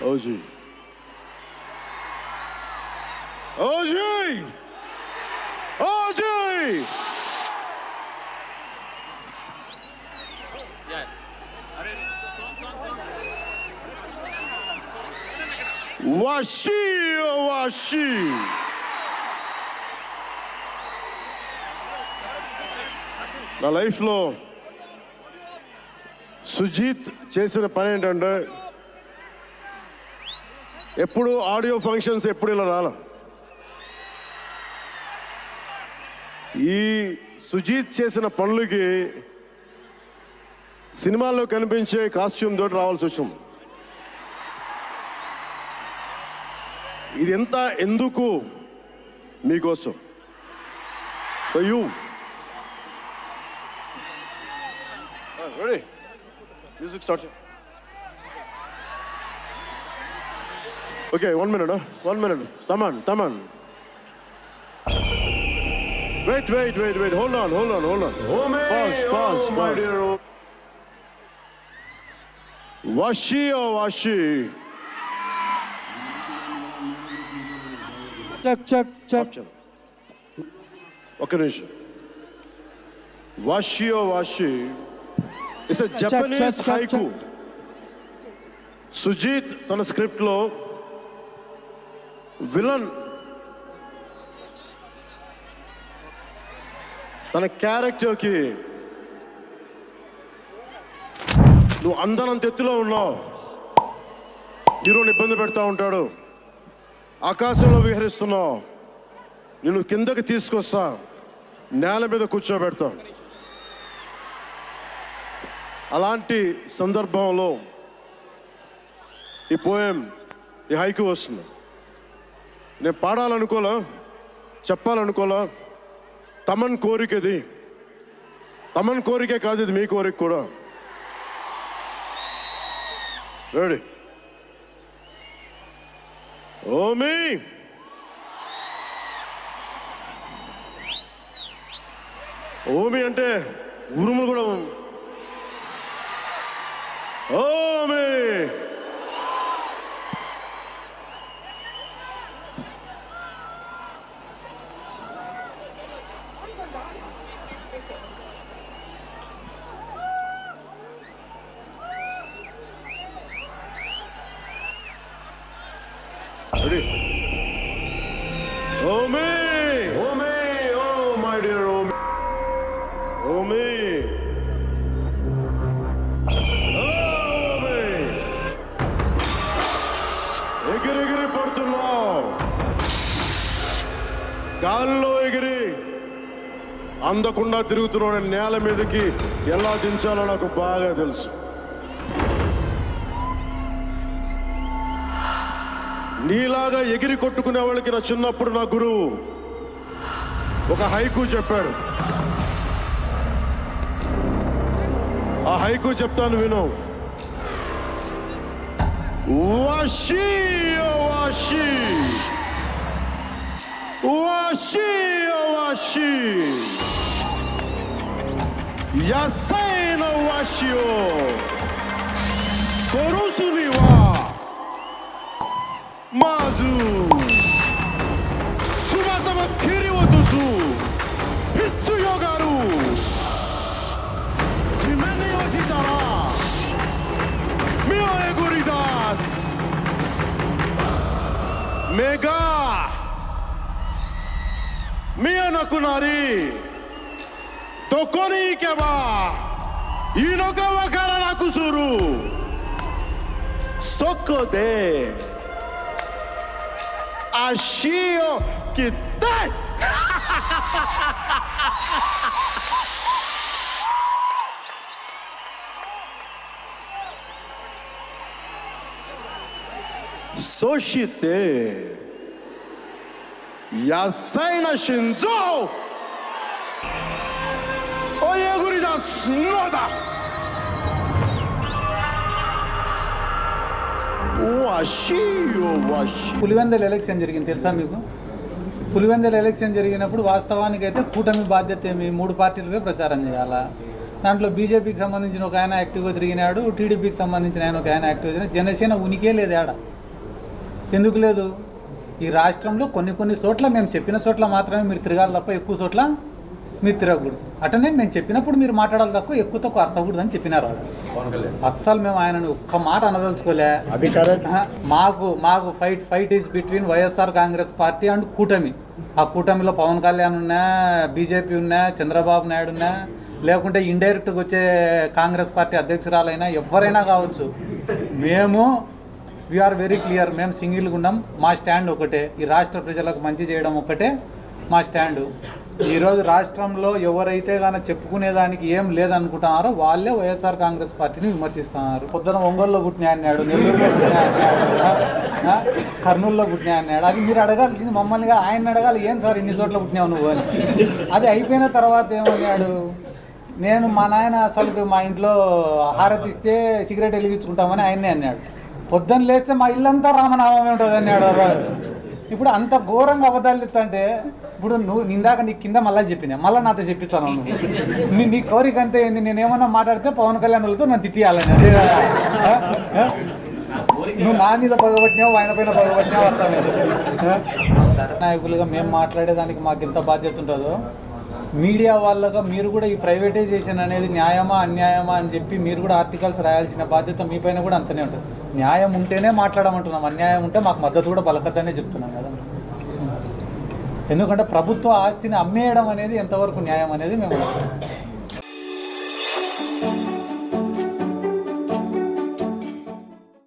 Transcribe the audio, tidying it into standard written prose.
OG. OG! OG! Washi! నా లైఫ్లో సుజీత్ చేసిన పని ఏంటంటే ఎప్పుడు ఆడియో ఫంక్షన్స్ ఎప్పుడు ఇలా రాల. ఈ సుజీత్ చేసిన పనులకి సినిమాల్లో కనిపించే కాస్ట్యూమ్ తోటి రావాల్సి వచ్చింది. ఇది ఎంత ఎందుకు మీకోసం. You ready music start. Okay, 1 minute. Taman. Wait. Hold on. Pause. Washi. Check. Okay, Nish. Washi. It's a Japanese haiku. Sujit tana script lo villain తన క్యారెక్టర్కి నువ్వు అందనంత ఎత్తులో ఉన్నావు, హీరోని ఇబ్బంది పెడతా ఉంటాడు, ఆకాశంలో విహరిస్తున్నావు, నిన్ను కిందకి తీసుకొస్తా, నేల మీద కూర్చోబెడతా. అలాంటి సందర్భంలో ఈ పోయం, ఈ హైకు వస్తుంది. నేను పాడాలనుకోలా, చెప్పాలనుకోలా. తమన్ కోరికది, తమన్ కోరికే కాదు, ఇది మీ కోరిక కూడా. రెడీ? ఓమి అంటే ఉరుములు కూడా. Omi ready? Omi, oh my dear Omi. ఎగిరి పడుతున్నావు, గాల్లో ఎగిరి అందకుండా తిరుగుతున్నాడు. నేల మీదకి ఎలా దించాలో నాకు బాగా తెలుసు. నీలాగా ఎగిరి కొట్టుకునే వాళ్ళకి నా చిన్నప్పుడు నా గురువు ఒక హైకు చెప్పాడు. ఆ హైకు చెప్తాను, విను. Vashi యాసైన వాషియో కొరుసునివా Mazu Tsubasama Kiri wo Tosu Hitsu Yogaru Jimen ni yoshitara Mio eguridas Mega Mia nakunari Doko ni ikeba Ino ga wakaranaku suru Soko de Ashio Kitai! Soshite Yasaina Shinzo Oyegurida Snoda Pulivendula election జరిగింది తెలుసా మీకు? Pulivendula election జరిగినప్పుడు వాస్తవానికి అయితే కూటమి బాధ్యత ఏమి, 3 పార్టీలవే ప్రచారం చేయాలా. దాంట్లో బీజేపీకి సంబంధించిన ఒక ఆయన యాక్టివ్గా తిరిగినాడు, టీడీపీకి సంబంధించిన ఆయన ఒక ఆయన యాక్టివ్గా తిరిగినాడు. జనసేన ఉనికే లేదు ఆడ. ఎందుకు లేదు? ఈ రాష్ట్రంలో కొన్ని చోట్ల మేము చెప్పిన చోట్ల మాత్రమే మీరు తిరగాలి తప్ప ఎక్కువ చోట్ల మీరు తిరగకూడదు. అటనే మేము చెప్పినప్పుడు మీరు మాట్లాడాలి తక్కువ ఎక్కువ తక్కువ అరసకూడదు అని చెప్పినారు. అస్సలు మేము ఆయనను ఒక్క మాట అనదలుచుకోలే. మాకు fight is between YSR Congress party and కూటమి. ఆ కూటమిలో పవన్ కళ్యాణ్ ఉన్నా, బీజేపీ ఉన్నా, చంద్రబాబు నాయుడు ఉన్నా, లేకుంటే ఇండైరెక్ట్గా వచ్చే కాంగ్రెస్ పార్టీ అధ్యక్షురాలైనా ఎవరైనా కావచ్చు. మేము వీఆర్ వెరీ క్లియర్. మేము సింగిల్గా ఉన్నాం. మా స్టాండ్ ఒకటే. ఈ రాష్ట్ర ప్రజలకు మంచి చేయడం ఒకటే మా స్టాండు. ఈరోజు రాష్ట్రంలో ఎవరైతే కానీ చెప్పుకునేదానికి ఏం లేదనుకుంటున్నారో వాళ్ళే వైఎస్ఆర్ కాంగ్రెస్ పార్టీని విమర్శిస్తున్నారు. పొద్దున ఒంగోలులో పుట్టినా అన్నాడు, నెల్లూరులో పుట్టినా అన్నాడు, కర్నూలులో పుట్టినా అన్నాడు. అది మీరు అడగాల్సింది మమ్మల్ని, ఆయన అడగాలి. ఏం సార్ ఇన్ని చోట్ల పుట్టినావు నువ్వు అని. అది అయిపోయిన తర్వాత ఏమన్నాడు, నేను మా నాయన అసలు మా ఇంట్లో హారతి ఇస్తే సిగరెట్ వెలిగించుకుంటామని ఆయన్నే అన్నాడు. పొద్దున్న లేస్తే మా ఇల్లంతా రామనామమే ఉంటుంది అన్నాడు. ఇప్పుడు అంత ఘోరంగా అబద్ధాలు చెప్తాంటే, ఇప్పుడు నువ్వు ఇందాక నీ కింద మళ్ళీ చెప్పినా, మళ్ళీ నాతో చెప్పిస్తాను. నువ్వు నీ కోరిక అంతే ఏంది, నేనేమన్నా మాట్లాడితే పవన్ కళ్యాణ్ వాళ్ళతో నన్ను తిట్టియాలని. అదే నువ్వు నా మీద పగబట్టినావు, ఆయన పైన పగబట్టినావు. అర్థమైంది. నాయకులుగా మేము మాట్లాడేదానికి మాకు ఎంత బాధ్యత ఉంటుందో, మీడియా వాళ్ళగా మీరు కూడా ఈ ప్రైవేటైజేషన్ అనేది న్యాయమా అన్యాయమా అని చెప్పి మీరు కూడా ఆర్టికల్స్ రాయాల్సిన బాధ్యత మీ పైన కూడా అంతనే ఉంటుంది. న్యాయం ఉంటేనే మాట్లాడమంటున్నాం, అన్యాయం ఉంటే మాకు మద్దతు కూడా పలకద్దనే చెప్తున్నాం కదా. ఎందుకంటే ప్రభుత్వ ఆస్తిని అమ్మేయడం అనేది ఎంతవరకు న్యాయం అనేది మేము